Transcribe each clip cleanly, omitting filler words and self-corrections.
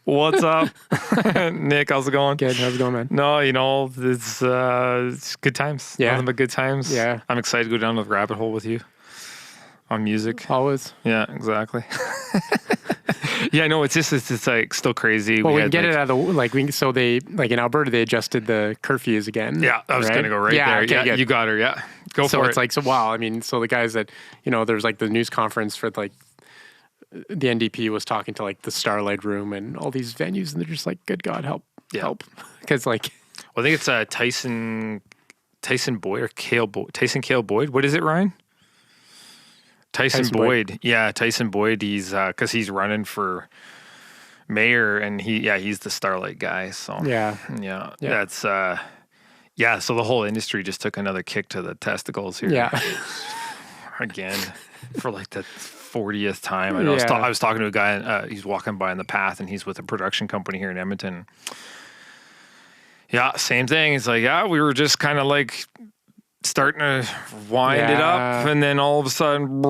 What's up? Nick, how's it going? Good. How's it going, man? No, it's good times. Yeah. Nothing but good times. Yeah. I'm excited to go down the rabbit hole with you on music. Always. Yeah, exactly. Yeah, no, it's like still crazy. Well, we can get it out of the, so they, in Alberta, they adjusted the curfews again. Yeah, I was going to go right there. Okay, yeah, good. you got her. Yeah. Go so for it. it's like, so wow, I mean, so the guys that, there's like the news conference for like, the NDP was talking to like the Starlight Room and all these venues, and they're just like, good God, help. Because like, well, I think it's Tyson Boyd or Tyson Cale Boyd. What is it, Ryan? Tyson Boyd. Yeah, Tyson Boyd. He's because he's running for mayor, and he's the Starlight guy. So yeah. That's so the whole industry just took another kick to the testicles here. Yeah. Again, for like the 40th time. I know. I was talking to a guy. He's walking by in the path, and he's with a production company here in Edmonton. Yeah, same thing. It's like, we were just kind of like starting to wind it up, and then all of a sudden,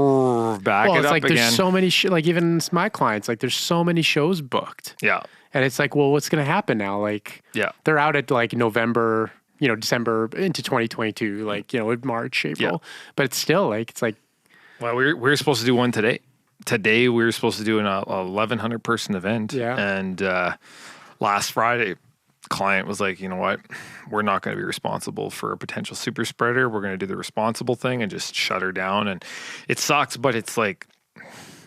back it up like again. There's so many, like even my clients, like there's so many shows booked. Yeah. And it's like, well, what's going to happen now? Like, they're out at like November, December into 2022, like, March, April. Yeah. But it's still like, it's like. Well, we were supposed to do one today. Today, we were supposed to do an 1,100 person event. Yeah. And last Friday, client was like, you know what? We're not going to be responsible for a potential super spreader. We're going to do the responsible thing and just shut her down. And it sucks, but it's like,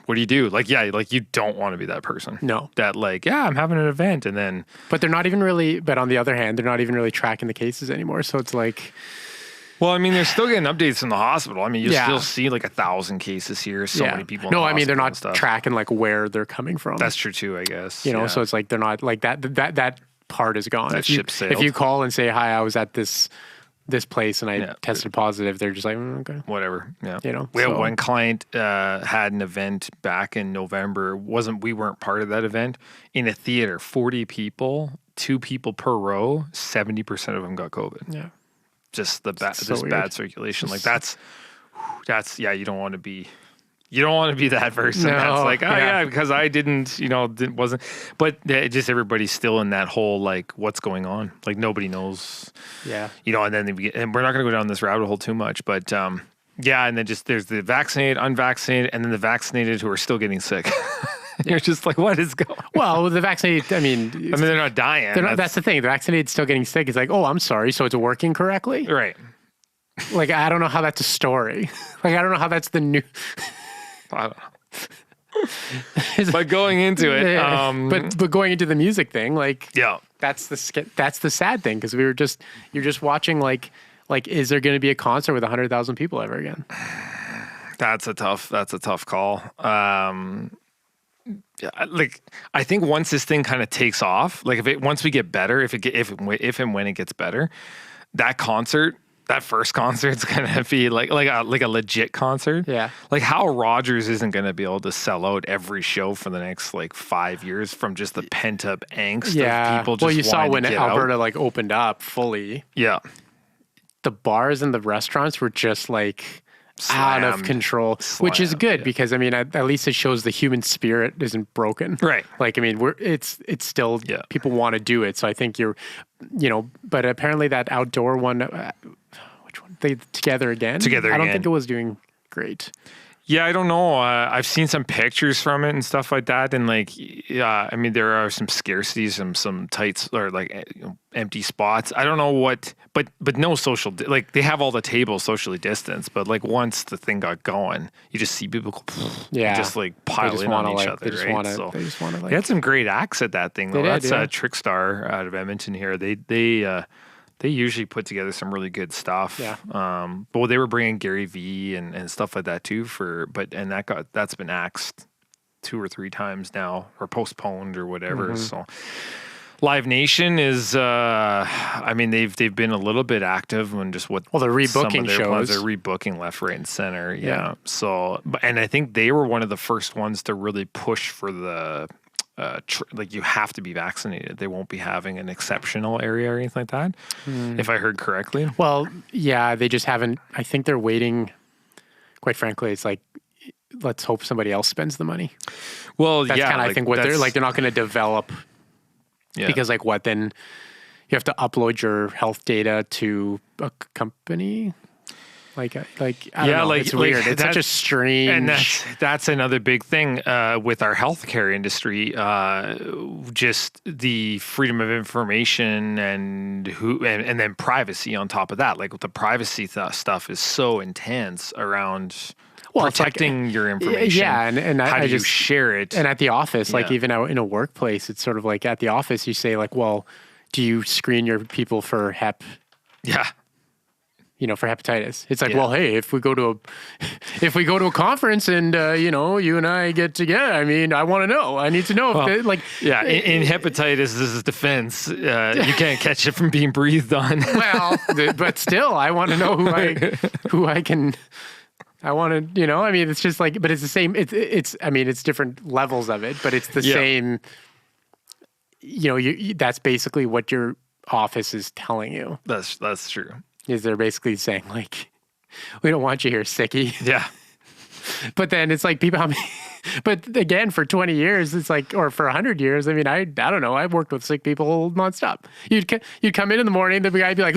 what do you do? Like, you don't want to be that person. No. That like, I'm having an event, and then. But they're not even really, but on the other hand, they're not even really tracking the cases anymore. So it's like. Well, I mean, they're still getting updates from the hospital. I mean, you still see like 1,000 cases here. So many people. In the I mean, they're not stuff. Tracking like where they're coming from. That's true too, I guess. So it's like they're not like that part is gone. That ship sailed. If you call and say, hi, I was at this place and I tested positive, they're just like, okay. Whatever. Yeah. We had one client had an event back in November. We weren't part of that event. In a theater, 40 people, 2 people per row, 70% of them got COVID. Yeah. Just bad circulation. Like that's you don't want to be that person. No, that's like, because I wasn't. But just everybody's still in that whole like, what's going on? Like nobody knows. Yeah. And then and we're not going to go down this rabbit hole too much, but and then just there's the vaccinated, unvaccinated, and then the vaccinated who are still getting sick. You're just like, what is going on? Well, the vaccinated, I mean, they're not dying. That's the thing. The vaccinated still getting sick. It's like, oh, I'm sorry. So it's working correctly? Right. Like, I don't know how that's a story. Like, I don't know how that's the new. I don't know. But going into it. But going into the music thing, like, that's the sad thing. Because you're just watching, like, is there going to be a concert with 100,000 people ever again? That's a tough call. Like I think once this thing kind of takes off, like once we get better, if and when it gets better, that first concert's gonna be like a legit concert. Yeah. Like Hal Rogers isn't gonna be able to sell out every show for the next like 5 years from just the pent up angst of people just. Well, you saw when Alberta out. Like opened up fully. Yeah. The bars and the restaurants were just like. Out of control, which is good because I mean at least it shows the human spirit isn't broken, right? Like I mean it's still people want to do it, so I think but apparently that outdoor one, which one? Together Again. I don't think it was doing great. Yeah, I don't know. I've seen some pictures from it and stuff like that, and like, I mean, there are some scarcities and some tights or like empty spots. I don't know what, but no social. Like they have all the tables socially distanced, but like once the thing got going, you just see people, just like pile in on each other. They just want to. They had some great acts at that thing though. That's Trickstar out of Edmonton here. They usually put together some really good stuff. Yeah. But they were bringing Gary Vee and stuff like that too that's been axed 2 or 3 times now or postponed or whatever. Mm-hmm. So Live Nation is, I mean, they've been a little bit active on just what. Well, they're rebooking shows. They're rebooking left, right, and center. Yeah. So, and I think they were one of the first ones to really push for the. Like you have to be vaccinated. They won't be having an exceptional area or anything like that, if I heard correctly. Well, yeah, they just haven't. I think they're waiting. Quite frankly, it's like, let's hope somebody else spends the money. Well, that's kind of I think what they're like. They're not going to develop Yeah. Because like what then? You have to upload your health data to a company. Like I don't know. It's weird. It's such a strange. And that's another big thing with our healthcare industry. Just the freedom of information and then privacy on top of that. Like the privacy stuff is so intense around protecting your information. Yeah, and how do you share it? And at the office, like even in a workplace, it's sort of like at the office, you say like, well, do you screen your people for hep? Yeah. For hepatitis. It's like, well, hey, if we go to a conference and you and I get together, I mean, I want to know. I need to know if in hepatitis, this is defense. You can't catch it from being breathed on. Well, but still, I want to know who I can. I want to, I mean, it's just like, but it's the same. It's I mean, it's different levels of it, but it's the same. That's basically what your office is telling you. That's true. Is they're basically saying like, we don't want you here, sickie. Yeah. But then it's like but again, for 20 years, it's like, or for 100 years, I mean, I don't know. I've worked with sick people nonstop. You'd come in the morning, the guy'd be like,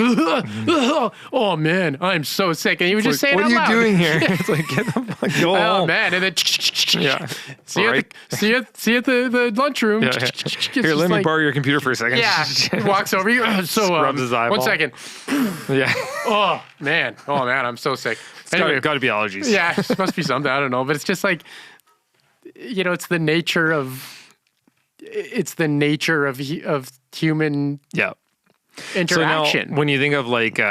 oh man, I'm so sick. And he would just say it out loud. What are you doing here? It's like, get the fuck, go home. Oh man. And then, see you at the lunchroom. Yeah. Here, let me borrow your computer for a second. Yeah. Walks over you. Rubs his eyeball. 1 second. Yeah. Oh man, I'm so sick. It's got to be allergies. Yeah, it must be something. I don't know. But it's just like, it's the nature of human interaction. So now, when you think of like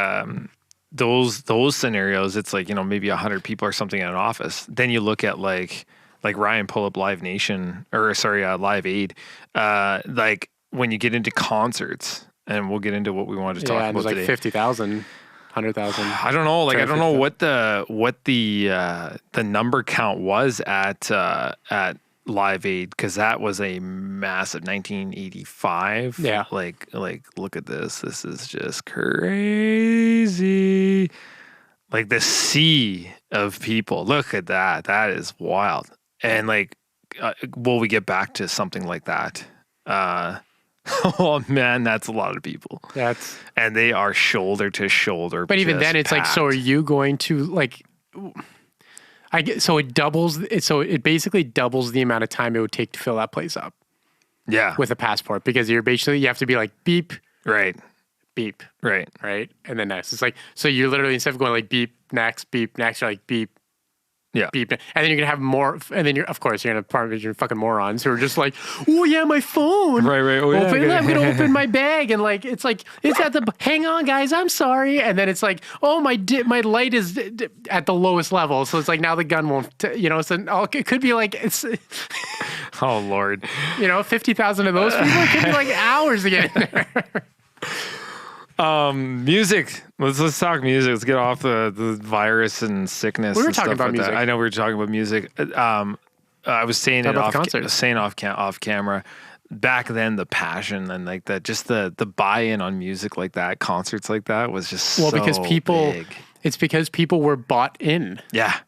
those scenarios, it's like, maybe 100 people or something in an office. Then you look at like Ryan pull up Live Nation Live Aid. Like when you get into concerts, and we'll get into what we wanted to talk about today. Like 50,000. 100,000. I don't know. Like I don't know what the number count was at Live Aid, because that was a massive 1985. Yeah. Like look at this. This is just crazy. Like the sea of people. Look at that. That is wild. And like, will we get back to something like that? Oh man, that's a lot of people. And they are shoulder to shoulder. But even then, it's packed. Like, so are you going to like? So it doubles. So it basically doubles the amount of time it would take to fill that place up. Yeah, with a passport, because you have to be like beep, right, beep, right, and then next. It's like, so you're literally, instead of going like beep next, you're like beep. Yeah. Beep. And then you're going to have more, and then you're going to have part of your fucking morons who are just like, oh yeah, my phone. Right. Oh, yeah, I'm going to open my bag, and like, it's at the, hang on guys, I'm sorry. And then it's like, oh, my light is at the lowest level. So it's like, now the gun won't, so it could be like, it's. Oh Lord. 50,000 of those people, it could be like hours to get in there. Music. Let's talk music. Let's get off the virus and sickness. We were talking about music. I know we were talking about music. I was saying it off camera. Back then, the passion and like that, just the buy-in on music like that, concerts like that, was just so because big. It's because people were bought in. Yeah.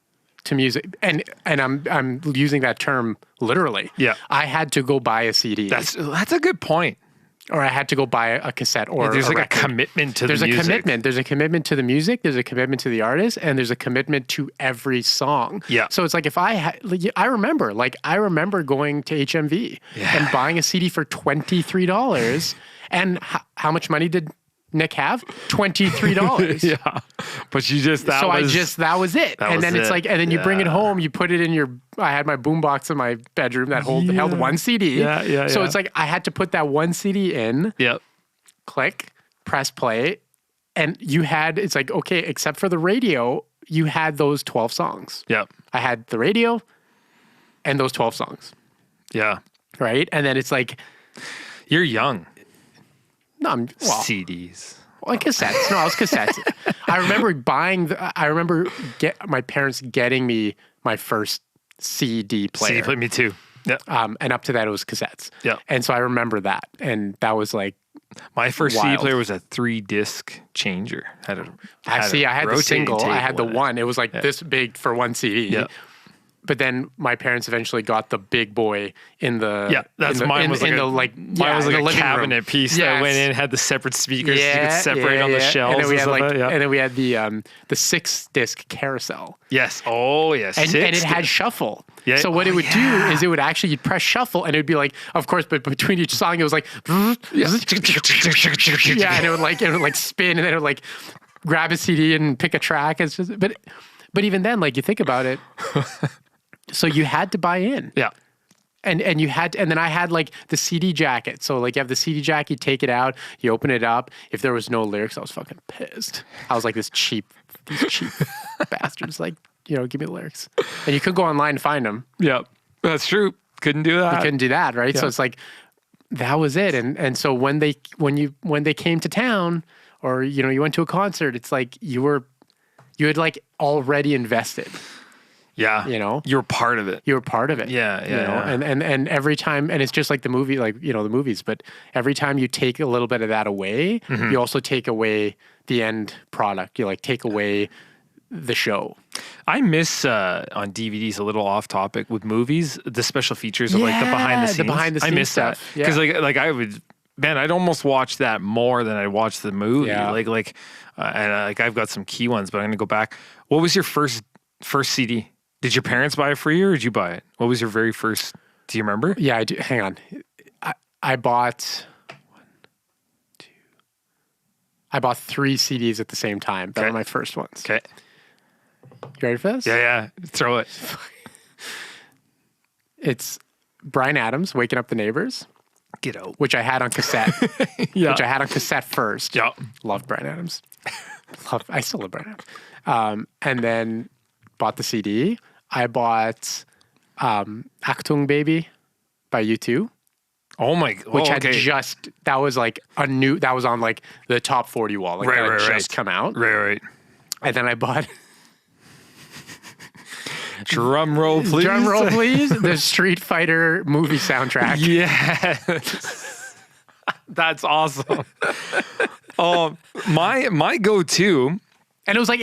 To music, and I'm using that term literally. Yeah. I had to go buy a CD. That's a good point. Or I had to go buy a cassette or there's like record. a commitment to the music. There's a commitment to the music. There's a commitment to the artist, and there's a commitment to every song. Yeah. So it's like I remember going to HMV and buying a CD for $23, and how much money did Nick have? $23. Yeah. But that was it. And then it's like, and then you bring it home, you put it in I had my boombox in my bedroom that held one CD. Yeah. So it's like, I had to put that one CD in. Yep. Click, press play. And it's like, okay, except for the radio, you had those 12 songs. Yep. I had the radio and those 12 songs. Yeah. Right. And then it's like, you're young. No, CDs. Well, cassettes. No, it was cassettes. I remember my parents getting me my first CD player. CD player, me too. Yeah. And up to that, it was cassettes. Yeah. And so I remember that, and that was like my first CD player was a 3-disc changer. I had the single. I had the one. It was like this big for one CD. Yeah. but then my parents eventually got the big boy in the mine was like a cabinet piece that went in, had the separate speakers you could separate on the shelves. And then we had and then we had the 6-disc carousel. Yes. Oh yes. And it had shuffle. Yeah. So what it would do is it would actually, you'd press shuffle and it would be like, of course, but between each song it was like and it would like spin, and then it would like grab a CD and pick a track. It's just but even then, like, you think about it, so you had to buy in. Yeah. And you had to, and then I had like the CD jacket. So like you have the CD jacket, you take it out, you open it up. If there was no lyrics, I was fucking pissed. I was like, these cheap bastards, like, you know, give me the lyrics. And you could go online and find them. Yeah, that's true. Couldn't do that. You couldn't do that, right? Yeah. So it's like, that was it. And so when they came to town, or, you know, you went to a concert, it's like you had like already invested. Yeah. You know? You were part of it. You were part of it. Yeah, yeah. You know? Yeah. And every time, and it's just like the movie, like, you know, the movies, but every time you take a little bit of that away, you also take away the end product. You like take away the show. I miss on DVDs, a little off topic, with movies, the special features of like the behind the scenes. The behind the scenes I miss stuff. that. Because like I would, man, I'd almost watch that more than I'd watch the movie. Yeah. And I've got some key ones, but I'm gonna go back. What was your first CD? Did your parents buy it for you, or did you buy it? What was your very first? Do you remember? Yeah, I do. Hang on. I bought 3 CDs at the same time. That were my first ones. Okay. You ready for this? Yeah. Throw it. It's Bryan Adams, Waking Up the Neighbors. Get out. Which I had on cassette. Yeah. Which I had on cassette first. Yeah. Loved Bryan Adams. I still love Bryan Adams. And then bought the CD. I bought Achtung Baby by U2. Oh my god. Which had just, that was like that was on like the top 40 wall. Like that had just come out. Right. And then I bought Drum roll, please. Drum roll, please. The Street Fighter movie soundtrack. Yes. That's awesome. My go-to. And it was like,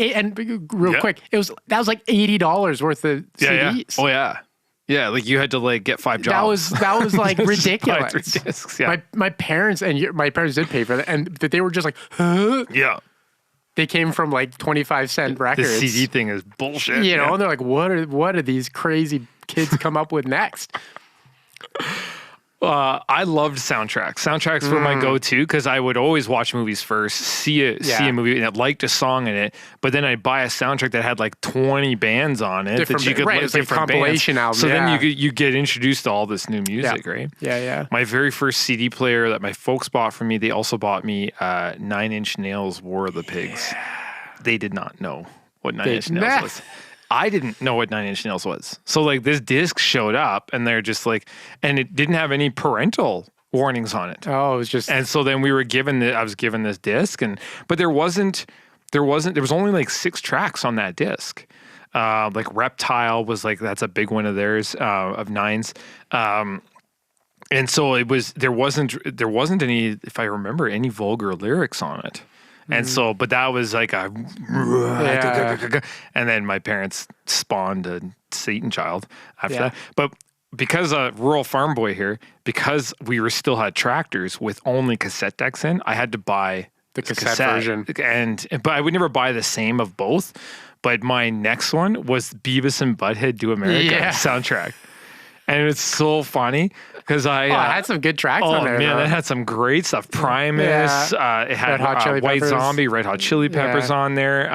quick, that was like $80 worth of CDs. Yeah. Oh yeah. Yeah, like you had to like get 5 jobs. That was like ridiculous. 5 discs, yeah. My parents did pay for that, and they were just like, huh? Yeah. They came from like 25-cent records. The CD thing is bullshit. You know, and they're like, what are these crazy kids come up with next? I loved soundtracks. Soundtracks were my go-to because I would always watch movies first, see a movie, and I liked a song in it, but then I'd buy a soundtrack that had like 20 bands on it that you could like different compilation album. So then you get introduced to all this new music, right? Yeah. My very first CD player that my folks bought for me, they also bought me 9 Inch Nails' War of the Pigs. They did not know what 9 Inch Nails was. I didn't know what 9 Inch Nails was. So like this disc showed up and they're just like, and it didn't have any parental warnings on it. Oh, it was just. And so then I was given this disc, but there was only like 6 tracks on that disc. Like Reptile was like, that's a big one of theirs, of Nine's. And so there wasn't any, if I remember, any vulgar lyrics on it. And so, but that was like and then my parents spawned a Satan child after that. But because rural farm boy here, because we still had tractors with only cassette decks in, I had to buy the cassette version. But I would never buy the same of both. But my next one was Beavis and Butthead Do America soundtrack. And it's so funny because I had some good tracks on there. Oh man, it had some great stuff. Primus, it had White Zombie, Red Hot Chili Peppers on there.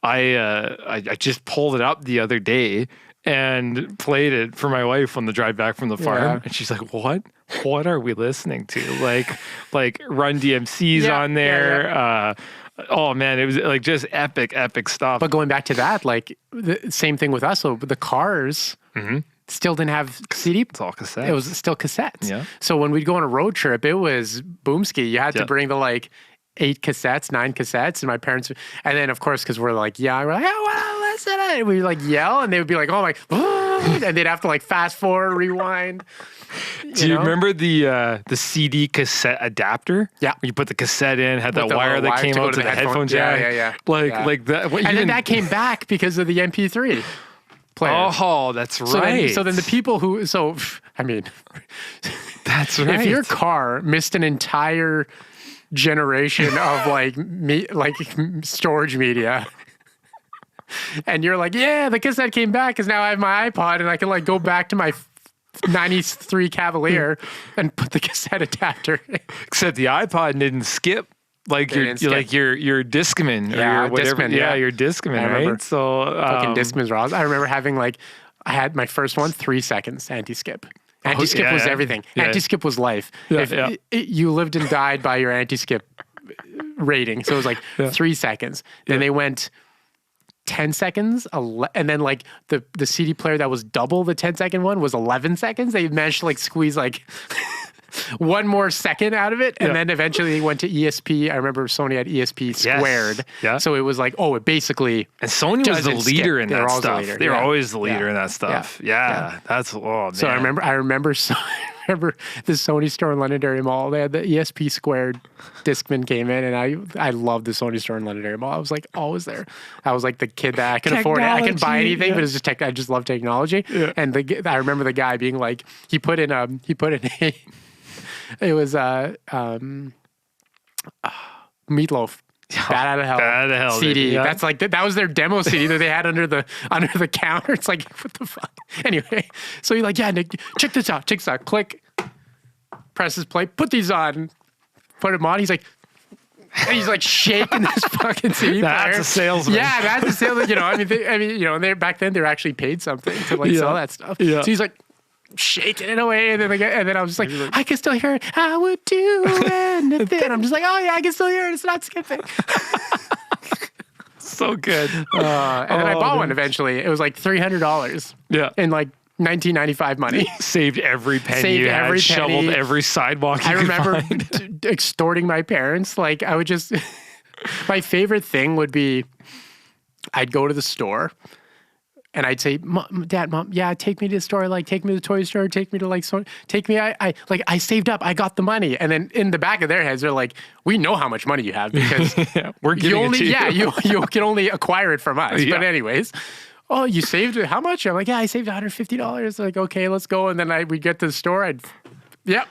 I just pulled it up the other day and played it for my wife on the drive back from the farm, and she's like, "What are we listening to?" Like Run DMC's on there. Oh man, it was like just epic stuff. But going back to that, like the same thing with us. So the Cars. Still didn't have CD. It's all cassettes. It was still cassettes. Yeah. So when we'd go on a road trip, it was boomski. You had to bring the like 8 cassettes, 9 cassettes, and my parents. And then of course, because we're like, we're like, oh, well, listen. And we like yell, and they would be like, oh my, and they'd have to like fast forward, rewind. Do you remember the CD cassette adapter? Yeah. You put the cassette in, had that wire that came out to the headphone jack. Yeah. Like that. And then that came back because of the MP3. player. Oh, that's right. So then the people who, I mean, that's right. If your car missed an entire generation of like storage media, and you're like, yeah, the cassette came back because now I have my iPod and I can like go back to my 93 Cavalier and put the cassette adapter in. Except the iPod didn't skip. Like your Discman or your whatever. Discman, your Discman, right? So fucking Discmans were awesome. I remember having I had my first one, 3 seconds anti-skip. Anti-skip was everything. Yeah. Anti-skip was life. You lived and died by your anti-skip rating. So it was like 3 seconds. Then they went 10 seconds, and then like the CD player that was double the 10-second one was 11 seconds. They managed to like squeeze like one more second out of it, and then eventually they went to ESP. I remember Sony had ESP squared. Yeah. So it was like, it basically. And Sony was the leader in that stuff. They were always the leader in that stuff. Yeah. That's man. So I remember the Sony store in Londonderry Mall. They had the ESP squared Discman came in, and I loved the Sony store in Londonderry Mall. I was like always there. I was like the kid that I could afford it. I could buy anything, but it's just I just love technology. Yeah. And I remember the guy being like, he put in it was Meatloaf. Bad Out of Hell CD. Yeah. That's like that was their demo CD that they had under the counter. It's like, what the fuck? Anyway, so you're like, yeah, Nick, check this out. Click, presses play, put these on, put them on. He's like shaking this fucking CD player. That's a salesman. Yeah, that's a salesman. They back then they were actually paid something to sell that stuff. Yeah. So he's like shaking it away, and then I was like, I can still hear it. I would do anything. I'm just like, oh yeah, I can still hear it. It's not skipping. So good. And then I bought one eventually. It was like $300. Yeah. In like 1995 money. Saved every penny you had, shoveled every sidewalk you could remember find. Extorting my parents. Like I would just, my favorite thing would be, I'd go to the store. And I'd say, Dad, Mom, yeah, take me to the store, like take me to the toy store, take me to I saved up, I got the money. And then in the back of their heads, they're like, we know how much money you have because we're giving it to you. Yeah, you can only acquire it from us. Yeah. But anyways, oh, you saved it? How much? I'm like, yeah, I saved $150. Like, okay, let's go. And then we get to the store.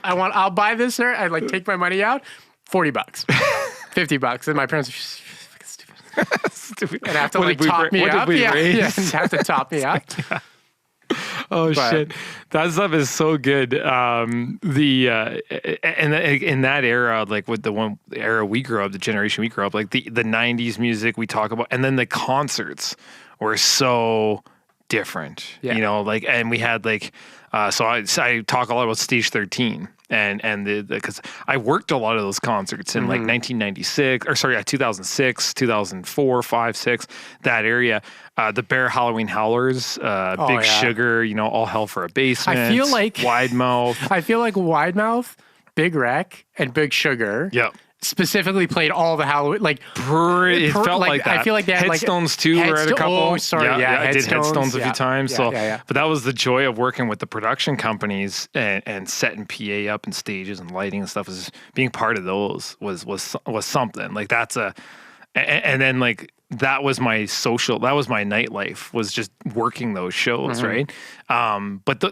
I'll buy this, sir. I'd like take my money out, $40, $50. And my parents stupid. And have to top me up. Yeah, and have to top me up. Shit, that stuff is so good. In that era, like with the era we grew up, the generation we grew up, like the 90s music we talk about, and then the concerts were so different. Yeah. And we had so I talk a lot about Stage 13. And because I worked a lot of those concerts in like 2006, 2004, 5, 6, that area. The Bear Halloween Howlers, Big Sugar, All Hell for a Basement. I feel like Wide Mouth. I feel like Wide Mouth, Big Wreck, and Big Sugar. Yep. Specifically played all the Halloween, it felt like that. I feel like they had Headstones too were at a couple. Oh, sorry, I did Headstones a few times. But that was the joy of working with the production companies and setting PA up and stages and lighting and stuff. Was being part of those was something like that's and then like. That was my nightlife, was just working those shows, right? But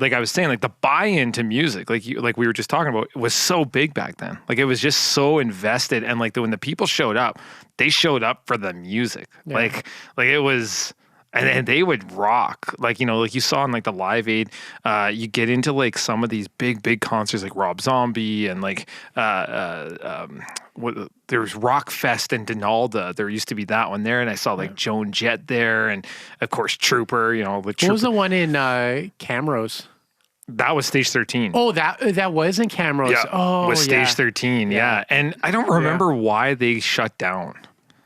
like I was saying, like the buy-in to music, like we were just talking about, was so big back then. Like it was just so invested, and like when the people showed up, they showed up for the music. Yeah. Like it was. And they would rock, like you saw in like the Live Aid. You get into like some of these big concerts, like Rob Zombie, and like there's Rock Fest in Donalda. There used to be that one there, and I saw like Joan Jett there, and of course Trooper. What was the one in Camrose? That was Stage 13. Oh, that was in Camrose. Yeah, oh, was Stage 13. Yeah, and I don't remember why they shut down.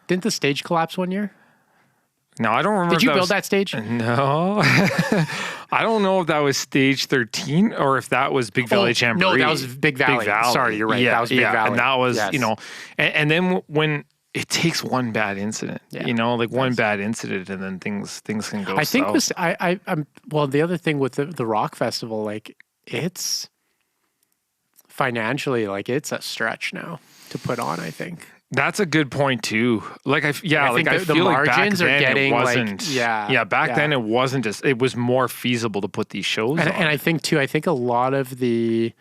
Didn't the stage collapse one year? No, I don't remember. Did you build that stage? No. I don't know if that was Stage 13 or if that was Big Valley Jamboree. No, that was Big Valley. Sorry, you're right. Yeah, that was Big Valley. And that was, and then when it takes one bad incident, one bad incident, and then things can go. I think I'm the other thing with the rock festival, like it's financially, like it's a stretch now to put on, I think. That's a good point too. Like I think the feel like back margins are then getting, it like, wasn't. Back then it wasn't just. It was more feasible to put these shows on. And I think too, I think a lot of I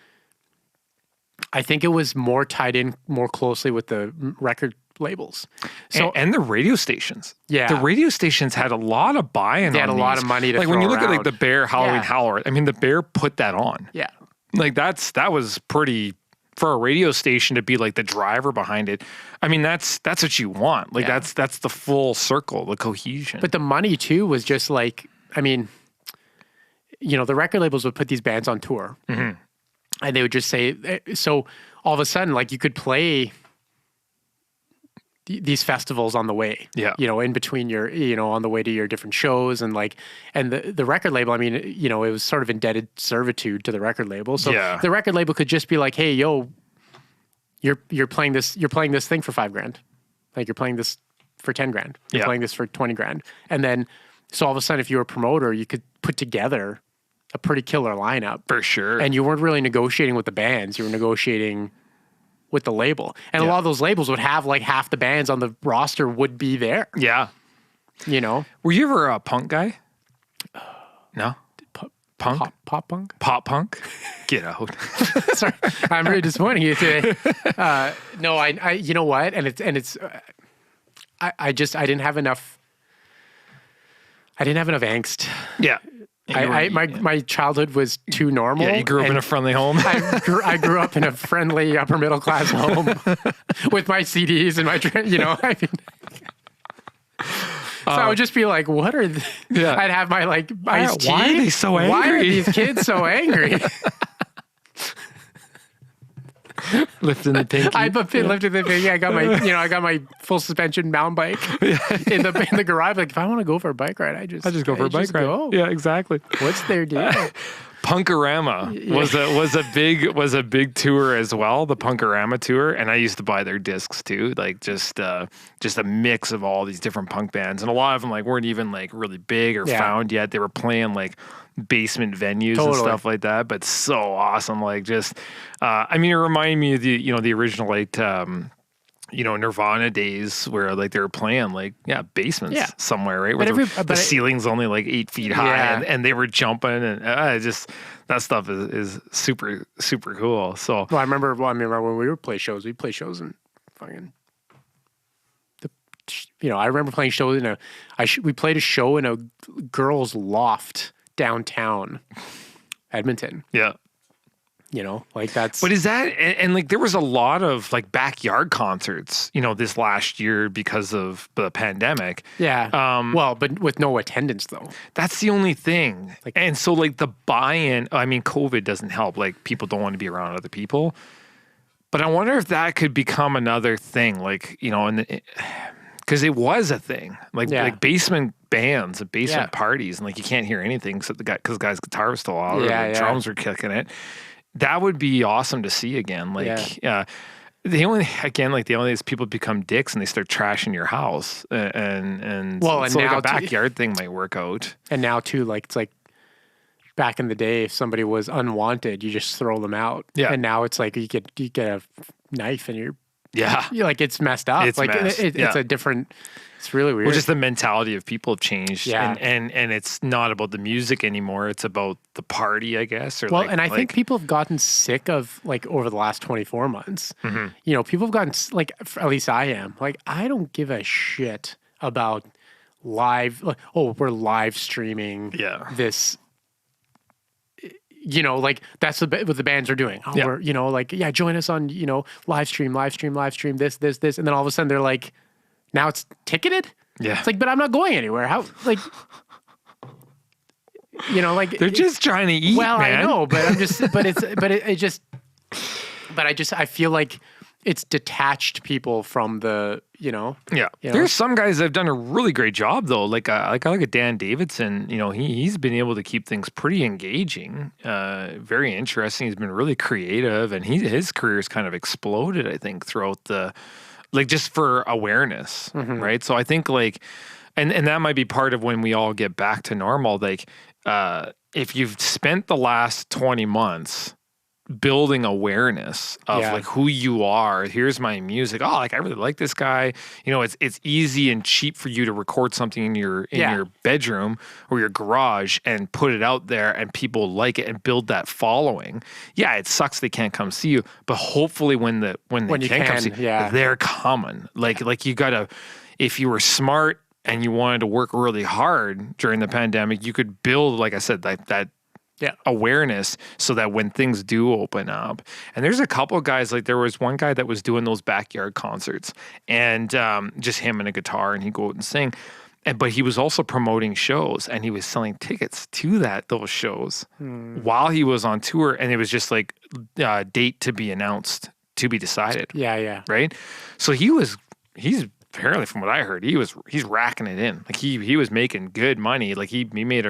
think it was more tied in more closely with the record labels. So and the radio stations. Yeah. The radio stations had a lot of buy-in. They had a lot of money to like when throw you look at like around. the Bear Halloween Yeah. Howler. I mean, the Bear put that on. yeah. Like that was pretty for a radio station to be like the driver behind it. I mean, that's what you want. Like Yeah. that's the full circle, the cohesion. But the money too was just like, I mean, the record labels would put these bands on tour, and they would just say, so all of a sudden, like you could play these festivals on the way, Yeah. in between your, on the way to your different shows, and the record label, I mean, it was sort of indebted servitude to the record label. So Yeah. the record label could just be like, hey, yo, you're playing this thing for $5,000. Like you're playing this for $10,000. You're Yeah. playing this for $20,000. And then, so all of a sudden, if you were a promoter, you could put together a pretty killer lineup. for sure. And you weren't really negotiating with the bands. You were negotiating with the label. And a lot of those labels would have like half the bands on the roster would be there, yeah. Were you ever a punk guy? No. Punk? Pop punk? Pop punk? Get out. Sorry, I'm really disappointing you today. No, I you know what? And it's I didn't have enough. I didn't have enough angst. Yeah. My childhood was too normal. Yeah, you grew up in a friendly home. I grew up in a friendly upper middle class home with my CDs and my, I mean. So I would just be like, what are I'd have my like iced tea. Why are they so angry? Why are these kids so angry? Lifting the pinky. I've been lifting the pinky. I got my full suspension mountain bike in the garage. Like, if I want to go for a bike ride, I just go for a bike ride. go. Yeah, exactly. What's their deal? Punkorama was a big tour as well, the Punkorama tour, and I used to buy their discs too, like just a mix of all these different punk bands, and a lot of them like weren't even like really big or found yet. They were playing like basement venues and stuff like that, but so awesome. Like just, I mean, it reminded me of the original like Nirvana days where like they were playing like basements somewhere, right? Where the ceiling's only like 8 feet high, and they were jumping, and just that stuff is super super cool. So I remember when we would play shows, we'd play shows in fucking. I remember playing shows we played a show in a girls' loft downtown Edmonton. Yeah. Like that's. But is that and like there was a lot of like backyard concerts, this last year because of the pandemic. Yeah. Well, but with no attendance though. That's the only thing. And so like the buy-in, I mean, COVID doesn't help. Like people don't want to be around other people. But I wonder if that could become another thing, like because it was a thing, like basement bands and basement parties, and like you can't hear anything except because the guy's guitar was still out, or the drums were kicking it. That would be awesome to see again. Like, the only is people become dicks and they start trashing your house, and so now like a backyard thing might work out. And now too, like it's like back in the day, if somebody was unwanted, you just throw them out. Yeah. And now it's like you get a knife and you're like it's messed up. It's like messed. It's a different. It's really weird. Well, just the mentality of people have changed. Yeah. And it's not about the music anymore. It's about the party, I guess. Or and I think people have gotten sick of, like, over the last 24 months. Mm-hmm. People have gotten, like, at least I am. Like, I don't give a shit about live. Like, we're live streaming this. Like, that's what the bands are doing. We're, join us on, live stream, this. And then all of a sudden they're like, now it's ticketed? Yeah. It's like, but I'm not going anywhere. How, like, like. They're just trying to eat, well, man. I know, but I feel like it's detached people from the, Yeah. There's some guys that have done a really great job, though. Like I look at Dan Davidson, he's been able to keep things pretty engaging, very interesting. He's been really creative, and his career's kind of exploded, I think, throughout just for awareness, right? So I think like, and that might be part of when we all get back to normal. Like, if you've spent the last 20 months building awareness of Yeah. like who you are. Here's my music. Oh, like I really like this guy. You know, it's easy and cheap for you to record something in your bedroom or your garage and put it out there and people like it and build that following. Yeah, it sucks they can't come see you, but hopefully when they can come see you, they're coming. Like you gotta, if you were smart and you wanted to work really hard during the pandemic, you could build, like I said, that awareness so that when things do open up, and there's a couple of guys, like there was one guy that was doing those backyard concerts and just him and a guitar and he'd go out and sing. But he was also promoting shows and he was selling tickets to those shows while he was on tour. And it was just like date to be announced, to be decided. Yeah. Right. So he's apparently, from what I heard, he's racking it in. Like he was making good money. Like he made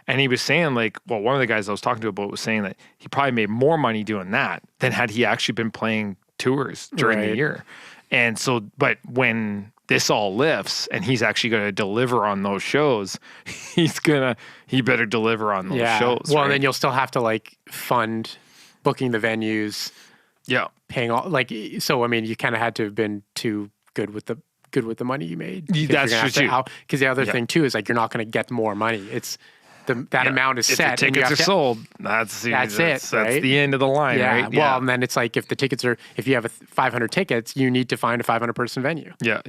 and he was saying like, well, one of the guys I was talking to about was saying that he probably made more money doing that than had he actually been playing tours during the year. And so, but when this all lifts and he's actually going to deliver on those shows, he better deliver on those shows. Well, then you'll still have to like fund booking the venues. Yeah. Paying all so I mean, you kind of had to have been too good with the money you made. That's true too. Because the other thing too is like you're not going to get more money. It's that amount is set. If the tickets are sold, that's it. That's the end of the line, right? Yeah. Well, and then it's like if you have 500 tickets, you need to find a 500 person venue. Yeah.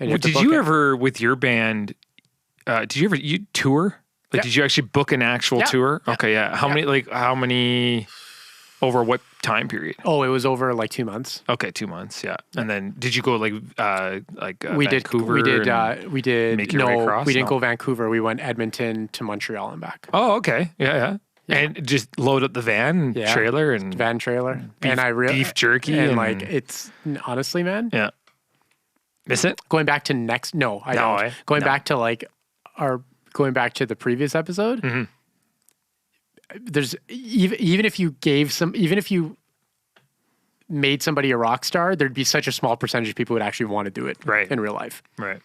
Did you ever with your band? Did you ever tour? Like, did you actually book an actual tour? Okay, yeah. How many? Over what time period? Oh, it was over like 2 months. Okay, 2 months. Yeah, and then did you go we Vancouver? We did. Make your way across? We didn't go Vancouver. We went Edmonton to Montreal and back. Oh, okay. Yeah. And just load up the van trailer and van trailer beef jerky and like it's honestly, man. Yeah. Miss it? Going back to back to like going back to the previous episode. Mm-hmm. There's even if you made somebody a rock star, there'd be such a small percentage of people who would actually want to do it in real life. Right.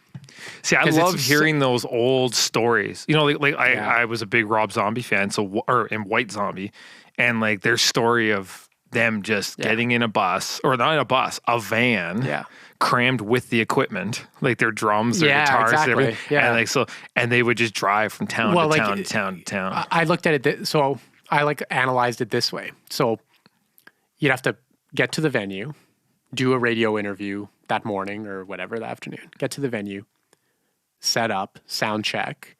See, I love hearing those old stories. You know, I was a big Rob Zombie fan, and White Zombie, and like their story of them just getting in a bus, or not a bus, a van. Crammed with the equipment, like their drums, their guitars, and everything. And they would just drive from town to town. I looked at it, so I analyzed it this way. So you'd have to get to the venue, do a radio interview that morning or whatever, the afternoon, get to the venue, set up, sound check,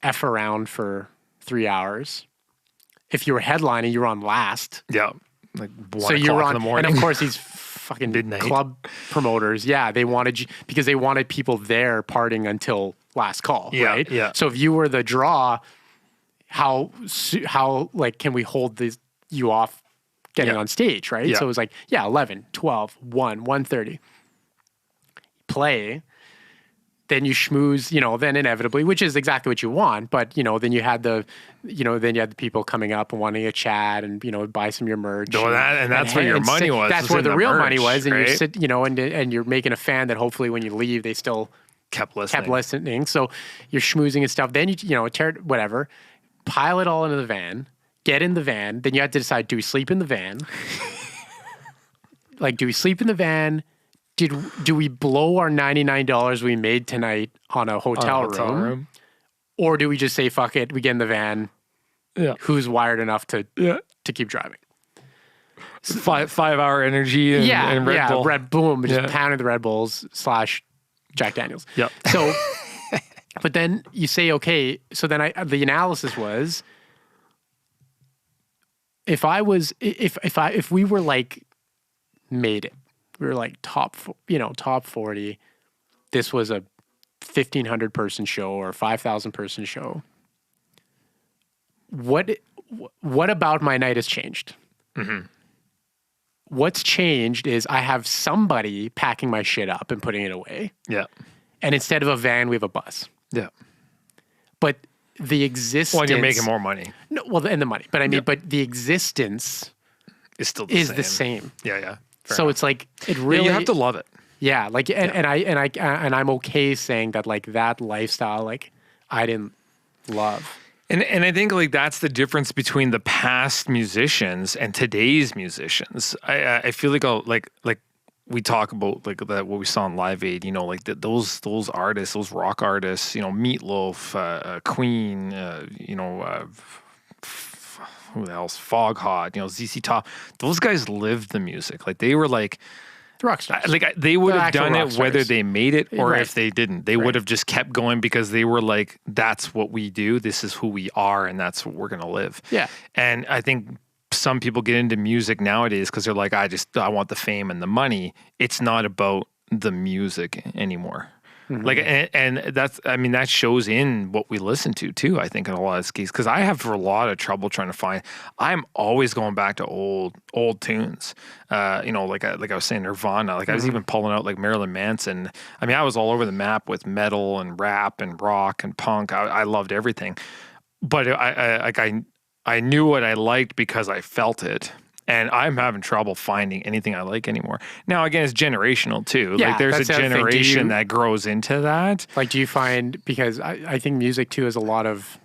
F around for 3 hours. If you were headlining, you were on last. Yeah. Like 1 o'clock in the morning. And of course these fucking midnight club promoters, they wanted you because they wanted people there partying until last call, right? Yeah. So if you were the draw, how like can we hold you off getting on stage, right? Yeah. So it was like 11, 12, 1, 1:30. Play. Then you schmooze, then inevitably, which is exactly what you want. But, then you had the people coming up and wanting to chat and, buy some of your merch. That's where your money was. That's where the real money was. And right? you sit, and you're making a fan that hopefully when you leave, they still kept listening. So you're schmoozing and stuff. Then whatever, pile it all into the van, get in the van. Then you have to decide, do we sleep in the van? Do we sleep in the van? Do we blow our $99 we made tonight on a hotel room? Or do we just say, fuck it, we get in the van? Yeah. Who's wired enough to keep driving? 5 hour energy and Red Bull. Just pounding the Red Bulls / Jack Daniels. Yep. So, but then you say, okay, so then the analysis was, if we were like made it, we were like top 40. This was a 1,500 person show or 5,000 person show. What about my night has changed? Mm-hmm. What's changed is I have somebody packing my shit up and putting it away. Yeah. And instead of a van, we have a bus. Yeah. But the existence. Well, you're making more money. No, well, and the money. But I mean, but the existence is still the same. Yeah. So it's like it really. You have to love it. Yeah, and I'm okay saying that that lifestyle I didn't love. And I think like that's the difference between the past musicians and today's musicians. I feel like we talk about like that what we saw in Live Aid, you know, like those artists, those rock artists, you know, Meatloaf, Queen, you know, who else, Foghot, you know, ZZ Top. Those guys lived the music. Like they were like Rockstars. like they would have done it whether Rockstars. they made it or Right. if they didn't. They would have just kept going because they were like, that's what we do. This is who we are, and that's what we're gonna live. Yeah. And I think some people get into music nowadays because they're like, I want the fame and the money. It's not about the music anymore. Like, and that's, I mean, that shows in what we listen to too, I think in a lot of cases, because I have a lot of trouble trying to find, I'm always going back to old tunes. You know, like I was saying, Nirvana, like I was even pulling out like Marilyn Manson. I mean, I was all over the map with metal and rap and rock and punk. I loved everything, but I knew what I liked because I felt it. And I'm having trouble finding anything I like anymore. Now, again, it's generational too. Yeah, like there's a that's the other thing. generation that grows into that. Like, do you find, because I think music too is a lot of,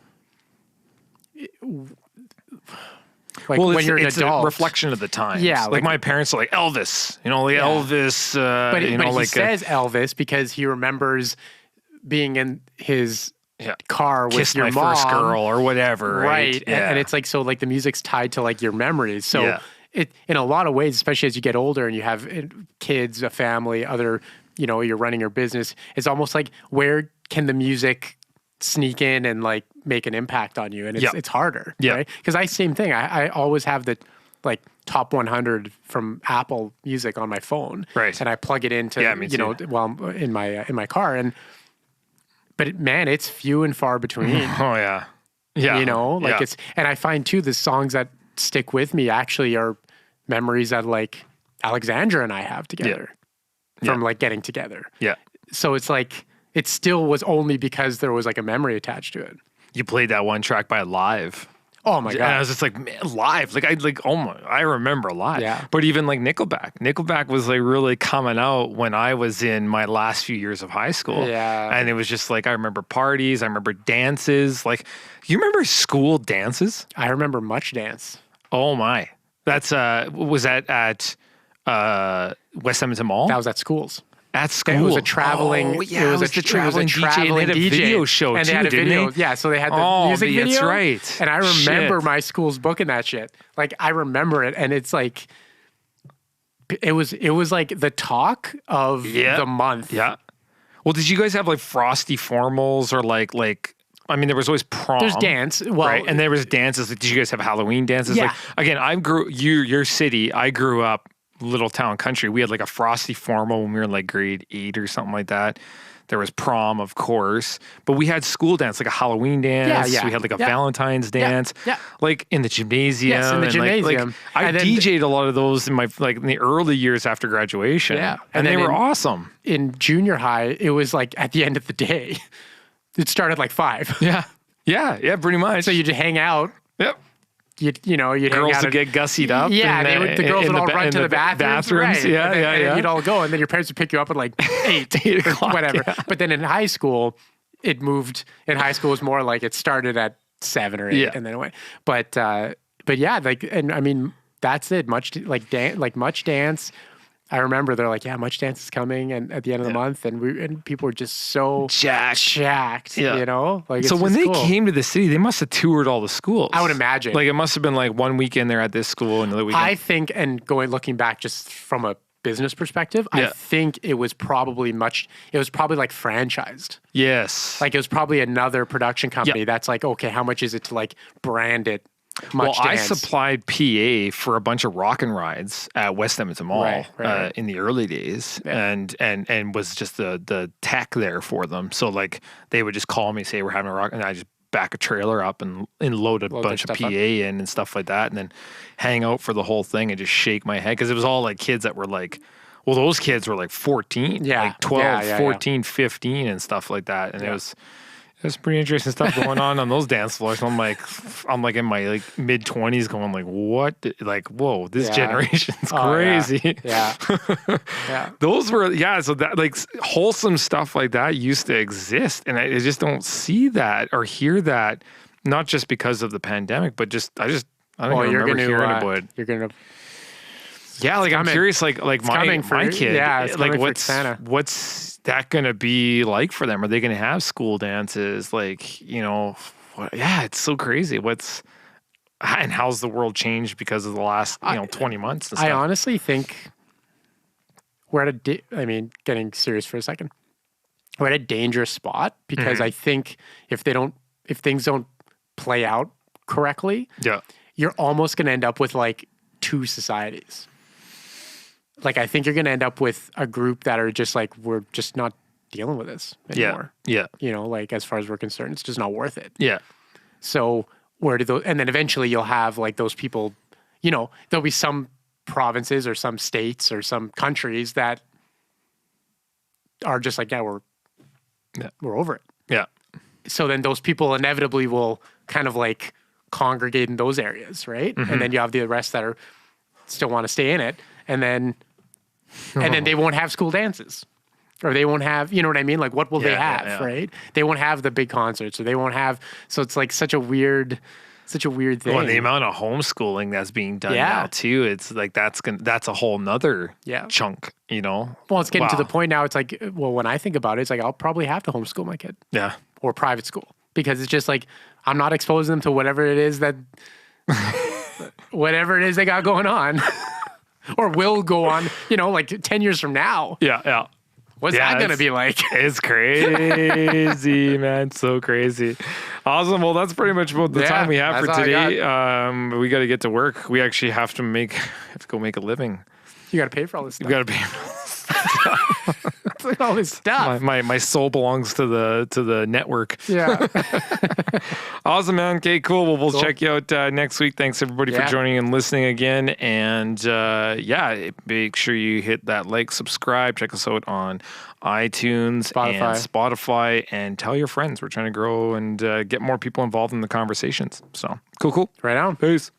like when you're an it's adult. a reflection of the times. Yeah, like like- my parents are like Elvis, you know, like Elvis. But, you know, but he like says Elvis because he remembers being in his yeah, car with kissed your my mom. first girl or whatever. Right. Yeah. And it's like, so like the music's tied to like your memories. So Yeah. it, in a lot of ways, especially as you get older and you have kids, a family, other, you know, you're running your business, it's almost like where can the music sneak in and like make an impact on you? And it's harder. Yeah. Right. Because same thing. I always have the like top 100 from Apple Music on my phone. Right. And I plug it into, Yeah, me you know, too. while I'm in my car. But man, it's few and far between. Oh yeah. Yeah. You know, like Yeah. it's, and I find too, the songs that stick with me actually are memories that like Alexandra and I have together from like getting together. Yeah. So it's like, it still was only because there was like a memory attached to it. You played that one track by Live. Oh my And I God. was just like, man, Live. I remember Live. Yeah. But even like Nickelback. Nickelback was like really coming out when I was in my last few years of high school. Yeah. And it was just like, I remember parties. I remember dances. Like, you remember school dances? I remember Much Dance. Oh my. That's, was that at West Edmonton Mall? That was at schools. At school. It was a traveling. Oh, yeah, it was the traveling DJ. And they had a DJ. video show and too, they had a didn't video. they? Yeah, so they had the Oh, music video. that's right. And I remember Shit. my schools booking that shit. Like I remember it, and it's like it was like the talk of the month. Yeah. Well, did you guys have like frosty formals or like I mean, there was always prom. There's dance. Well, right? And there was dances. Like, did you guys have Halloween dances? Yeah. Like, again, your city, I grew up little town country. We had like a frosty formal when we were in like grade 8 or something like that. There was prom, of course, but we had school dance, like a Halloween dance. Yeah. We had like a Valentine's dance, Yeah. like in the gymnasium. Yes, in the and, gymnasium. Like, I And then- DJ'd a lot of those in my in the early years after graduation. Yeah. and And they then were awesome. in junior high, it was like at the end of the day. It started like 5. Yeah, pretty much. So you'd hang out. Yep. You'd Girls hang out would get gussied up. Yeah, the girls in would all ba- run in to the bathrooms. Right. Yeah, and then, yeah, and then yeah. you'd all go, and then your parents would pick you up at like 8, 8 o'clock, whatever. yeah. But then in high school, it moved. In high school, it was more like it started at 7 or 8, Yeah. and then it went. But yeah, like, and I mean, that's it. Much dance. I remember they're like, yeah, Much Dance is coming, and at the end of the month, and people were just so jacked, Yeah. you know. Like, So it's when just they cool. came to the city, they must have toured all the schools. I would imagine. Like it must have been like one weekend they're at this school, and another weekend. I think, and looking back just from a business perspective, I Yeah. think it was probably like franchised. Yes. Like it was probably another production company that's like, okay, how much is it to like brand it Much I Dance? supplied PA for a bunch of rock and rides at West Edmonton Mall Right. in the early days, and was just the tech there for them. So like they would just call me, say we're having a rock, and I just back a trailer up and load a bunch of stuff PA up. in and stuff like that, and then hang out for the whole thing and just shake my head because it was all like kids that were like. Well, those kids were like 14, Yeah. like 12, Yeah. 14, 15 and stuff like that. And it was pretty interesting stuff going on those dance floors. I'm like in my like mid 20s going like, what? Like, whoa, this Yeah. generation's Oh, crazy. Yeah. Yeah. Those were, so that like wholesome stuff like that used to exist. And I just don't see that or hear that not just because of the pandemic, but I don't even you're remember gonna hearing about it. you're gonna Yeah, like I'm coming. curious, like my kid, yeah, it's like coming for Santa. what's that gonna be like for them? Are they gonna have school dances? Like, yeah, it's so crazy. And how's the world changed because of the last 20 months and stuff? I honestly think we're at getting serious for a second. We're at a dangerous spot because I think if things don't play out correctly, Yeah. you're almost going to end up with like two societies. Like, I think you're going to end up with a group that are just like, we're just not dealing with this anymore. Yeah. Like, as far as we're concerned, it's just not worth it. Yeah. So and then eventually you'll have like those people, there'll be some provinces or some states or some countries that are just like, we're over it. Yeah. So then those people inevitably will kind of like congregate in those areas, right? Mm-hmm. And then you have the rest that still want to stay in it, and then they won't have school dances, or they won't have, you know what I mean? Like, what will they have, right? They won't have the big concerts, or they won't have. So it's like such a weird thing. Well, the amount of homeschooling that's being done now too, it's like that's a whole nother chunk, Well, it's getting to the point now. It's like, well, when I think about it, it's like I'll probably have to homeschool my kid, or private school, because it's just like I'm not exposing them to whatever it is they got going on, or will go on, like 10 years from now. Yeah. What's that going to be like? It's crazy, man. So crazy. Awesome. Well, that's pretty much about the time we have for today. We got to get to work. We actually have to go make a living. You got to pay for all this stuff. You got to pay for all this stuff. Like all this stuff. My soul belongs to the network. Yeah. Awesome, man. Okay, cool. Well, we'll check you out next week. Thanks everybody for joining and listening again. And make sure you hit that like, subscribe, check us out on iTunes and Spotify, and tell your friends. We're trying to grow and get more people involved in the conversations. So cool. Right on. Peace.